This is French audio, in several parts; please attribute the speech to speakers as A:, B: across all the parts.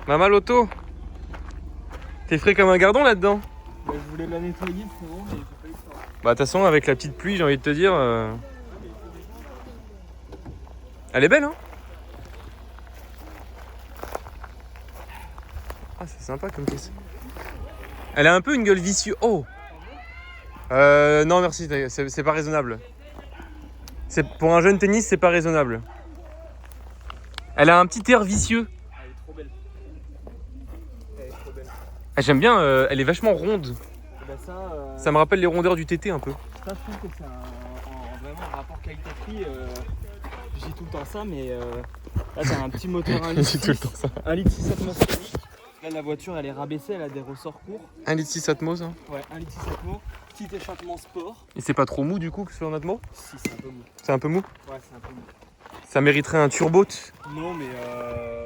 A: Maman l'auto. T'es frais comme un gardon là-dedans.
B: Bah, je voulais la nettoyer, frérot, mais j'ai pas eu le temps.
A: Bah de toute façon avec la petite pluie j'ai envie de te dire... Elle est belle hein. Ah c'est sympa comme caisse. Elle a un peu une gueule vicieuse. Oh non merci, c'est pas raisonnable. Pour un jeune tennis c'est pas raisonnable. Elle a un petit air vicieux.
B: Elle est trop belle. Elle est trop belle.
A: Ah, j'aime bien, elle est vachement ronde.
B: Et bah
A: Ça me rappelle les rondeurs du TT un peu.
B: ça, je trouve que c'est vraiment un rapport qualité-prix. Je dis tout le temps ça, mais là t'as un petit moteur 1 litre.
A: Je dis tout le temps ça.
B: 1 litre 6 atmosphérique. Là la voiture elle est rabaissée, elle a des ressorts courts.
A: 1,6 litre Atmos hein.
B: Ouais, 1 litre 6 atmos. Petit échappement sport.
A: Et c'est pas trop mou du coup sur un Atmos?
B: Si, c'est un peu mou.
A: C'est un peu mou?
B: Ouais, c'est un peu mou.
A: Ça mériterait un turbo.
B: Non, mais.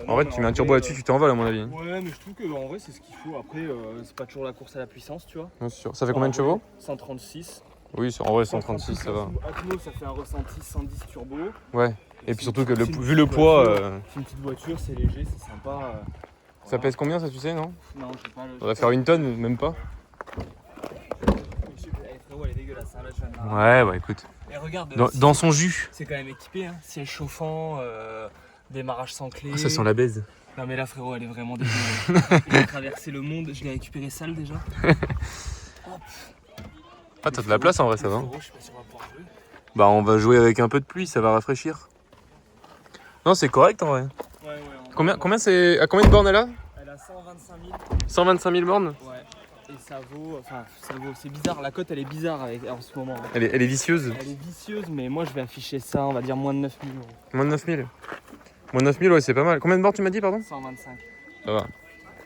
A: En vrai, tu mets un turbo là-dessus, tu t'envoles à mon avis.
B: Ouais, mais je trouve que en vrai, c'est ce qu'il faut. Après, c'est pas toujours la course à la puissance, tu vois.
A: Bien sûr. Ça fait combien de chevaux?
B: 136.
A: Oui, en vrai, 136, ça va.
B: Atmos, ça fait un ressenti 110 turbo.
A: Ouais. Et puis surtout que vu le poids.
B: C'est une petite voiture, c'est léger, c'est sympa.
A: Ça pèse combien ça, tu sais, non?
B: Non, je sais pas.
A: Ça va faire une tonne, même pas.
B: Frérot, elle est dégueulasse, hein, là, je viens de la-
A: Ouais, bah écoute.
B: Et regarde,
A: Dans son jus.
B: c'est quand même équipé, hein. Siège chauffant, démarrage sans clé.
A: Ah, ça sent la baise.
B: Non, mais là, frérot, elle est vraiment dégueulasse. Il a traversé le monde, je l'ai récupéré sale déjà. Hop.
A: Ah, t'as de la place en vrai, ça va.
B: Frérot, je sais pas si on va pouvoir jouer.
A: Bah, on va jouer avec un peu de pluie, ça va rafraîchir. Non, c'est correct en vrai.
B: Ouais,
A: Combien c'est. À combien de bornes elle a?
B: Elle a 125 000.
A: 125 000 bornes?
B: Ouais. Et ça vaut, c'est bizarre, la cote elle est bizarre en ce moment.
A: Elle est vicieuse.
B: Elle est vicieuse, mais moi je vais afficher ça, on va dire moins de 9 000 euros.
A: Moins de 9 000. Moins de 9 000, ouais, c'est pas mal. Combien de bornes tu m'as dit, pardon?
B: 125.
A: Ça va.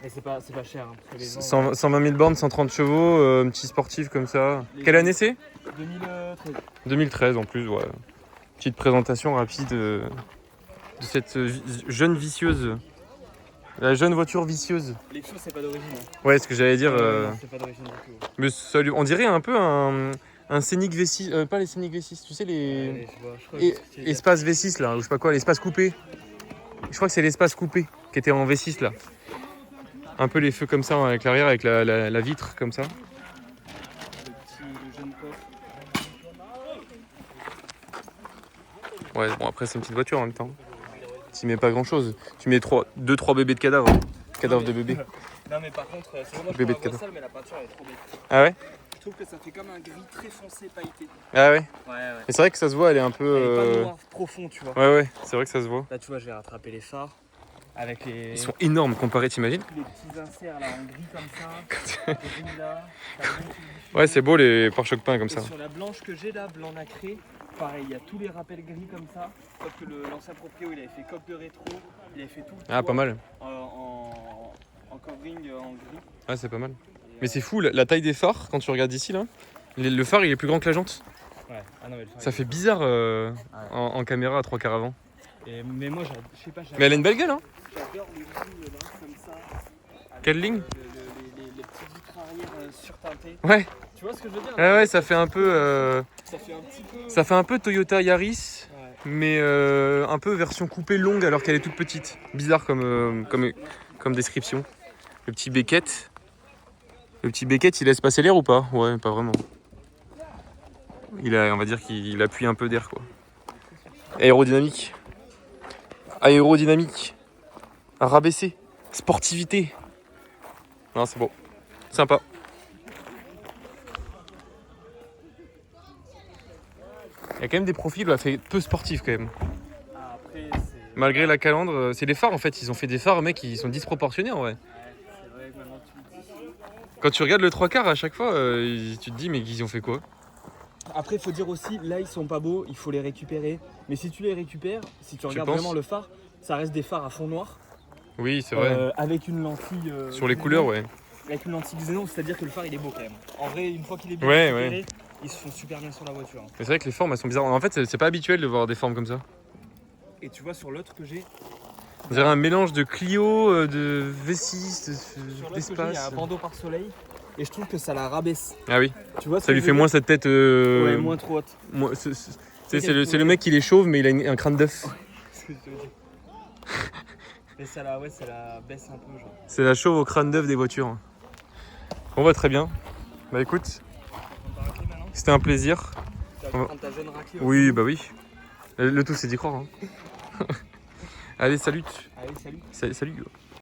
B: Et c'est pas cher. Hein, parce que les gens,
A: 120 000 bornes, 130 chevaux, un petit sportif comme ça. Quelle année c'est?
B: 2013.
A: 2013 en plus, ouais. Petite présentation rapide de cette jeune vicieuse. La jeune voiture vicieuse.
B: Les choses c'est pas d'origine. Hein.
A: Ouais, ce que j'allais dire.
B: Non, c'est pas d'origine du tout.
A: Mais on dirait un peu un Scénic V6. Pas les Scénic V6, tu sais les.
B: Allez, je crois que
A: Espace V6 là, ou je sais pas quoi, l'espace coupé. Je crois que c'est l'espace coupé qui était en V6 là. Un peu les feux comme ça avec l'arrière, avec la vitre comme ça.
B: le jeune coffre.
A: Ouais, bon après c'est une petite voiture en même temps. Tu mets pas grand chose. Tu mets 2-3 bébés de cadavres. Cadavres de bébés.
B: Non mais par contre, c'est vraiment
A: Bébé de
B: je
A: cadeau.
B: sale, mais la peinture elle est trop belle.
A: Ah ouais?
B: Je trouve que ça fait comme un gris très foncé pailleté.
A: Ah ouais?
B: Ouais.
A: Et c'est vrai que ça se voit, elle est un peu.
B: Elle est pas noir profond, tu vois.
A: Ouais, c'est vrai que ça se voit.
B: Là tu vois, j'ai rattrapé les phares avec les.
A: Ils sont énormes comparés, t'imagines?
B: Les petits inserts là en gris comme ça. Des gris là.
A: Ouais, c'est beau les pare-chocs peints comme
B: Et
A: ça.
B: sur la blanche que j'ai là, blanc nacré, pareil, il y a tous les rappels gris comme ça. Sauf que l'ancien proprio il avait fait coque de rétro, il avait fait tout.
A: Ah, pas mal.
B: En covering en gris.
A: Ah, c'est pas mal. Mais c'est fou, la taille des phares, quand tu regardes ici là. Le phare il est plus grand que la jante.
B: Ouais, ah non, mais le phare,
A: Ça fait bizarre en caméra à 3/4 avant.
B: mais moi, je sais pas,
A: Mais elle a une belle gueule, hein?
B: j'adore les lignes là, comme ça. Avec,
A: Quelle ligne?
B: les petits vitres arrière surteintés.
A: Ouais,
B: Tu vois ce que je veux dire?
A: ouais, ça fait un peu.
B: Ça fait un petit peu.
A: Ça fait un peu Toyota Yaris,
B: Ouais.
A: mais un peu version coupée longue alors qu'elle est toute petite. Bizarre comme description. Le petit Beckett. Le petit Beckett, il laisse passer l'air ou pas? Ouais, pas vraiment. On va dire qu'il appuie un peu d'air, quoi. Aérodynamique. Aérodynamique. Rabaissé. Sportivité. Non, c'est beau. Sympa. Il y a quand même des profils là, fait peu sportifs quand même.
B: Ah, après, c'est.
A: Malgré la calandre, c'est des phares en fait. Ils ont fait des phares, mec, qui sont disproportionnés en vrai.
B: Ouais, c'est vrai que maintenant tu le dis.
A: Quand tu regardes le 3/4 à chaque fois, tu te dis, mais ils ont fait quoi?
B: Après, il faut dire aussi, là, ils sont pas beaux, il faut les récupérer. Mais si tu les récupères, si tu regardes
A: penses
B: vraiment le phare, ça reste des phares à fond noir.
A: Oui, c'est vrai.
B: Avec une lentille.
A: Sur les couleurs, ouais.
B: Avec une lentille xénon, c'est-à-dire que le phare il est beau quand même. En vrai, une fois qu'il est bien
A: Ouais,
B: récupéré, ils se font super bien sur la voiture.
A: Mais c'est vrai que les formes elles sont bizarres. En fait, c'est pas habituel de voir des formes comme ça.
B: Et tu vois, sur l'autre que j'ai,
A: On dirait un mélange de Clio, de V6,
B: sur l'autre que j'ai, il y a
A: d'espace.
B: un bandeau par soleil. Et je trouve que ça la rabaisse.
A: Ah oui,
B: Tu vois ce
A: ça
B: que
A: lui
B: je
A: fait
B: veux
A: moins
B: dire
A: cette tête.
B: Ouais, moins trop haute.
A: C'est le mec qui les chauve, mais il a un crâne d'œuf.
B: Ce que je te dis. Mais ça la baisse un peu, genre.
A: C'est la chauve au crâne d'œuf des voitures. Bon bah très bien. Bah écoute,
B: On va racler maintenant.
A: c'était un plaisir.
B: Tu vas
A: On va-
B: prendre ta jeune raclée.
A: Oui, bah oui. Le tout c'est d'y croire. Hein. Allez, salut.
B: Allez, salut.
A: Salut.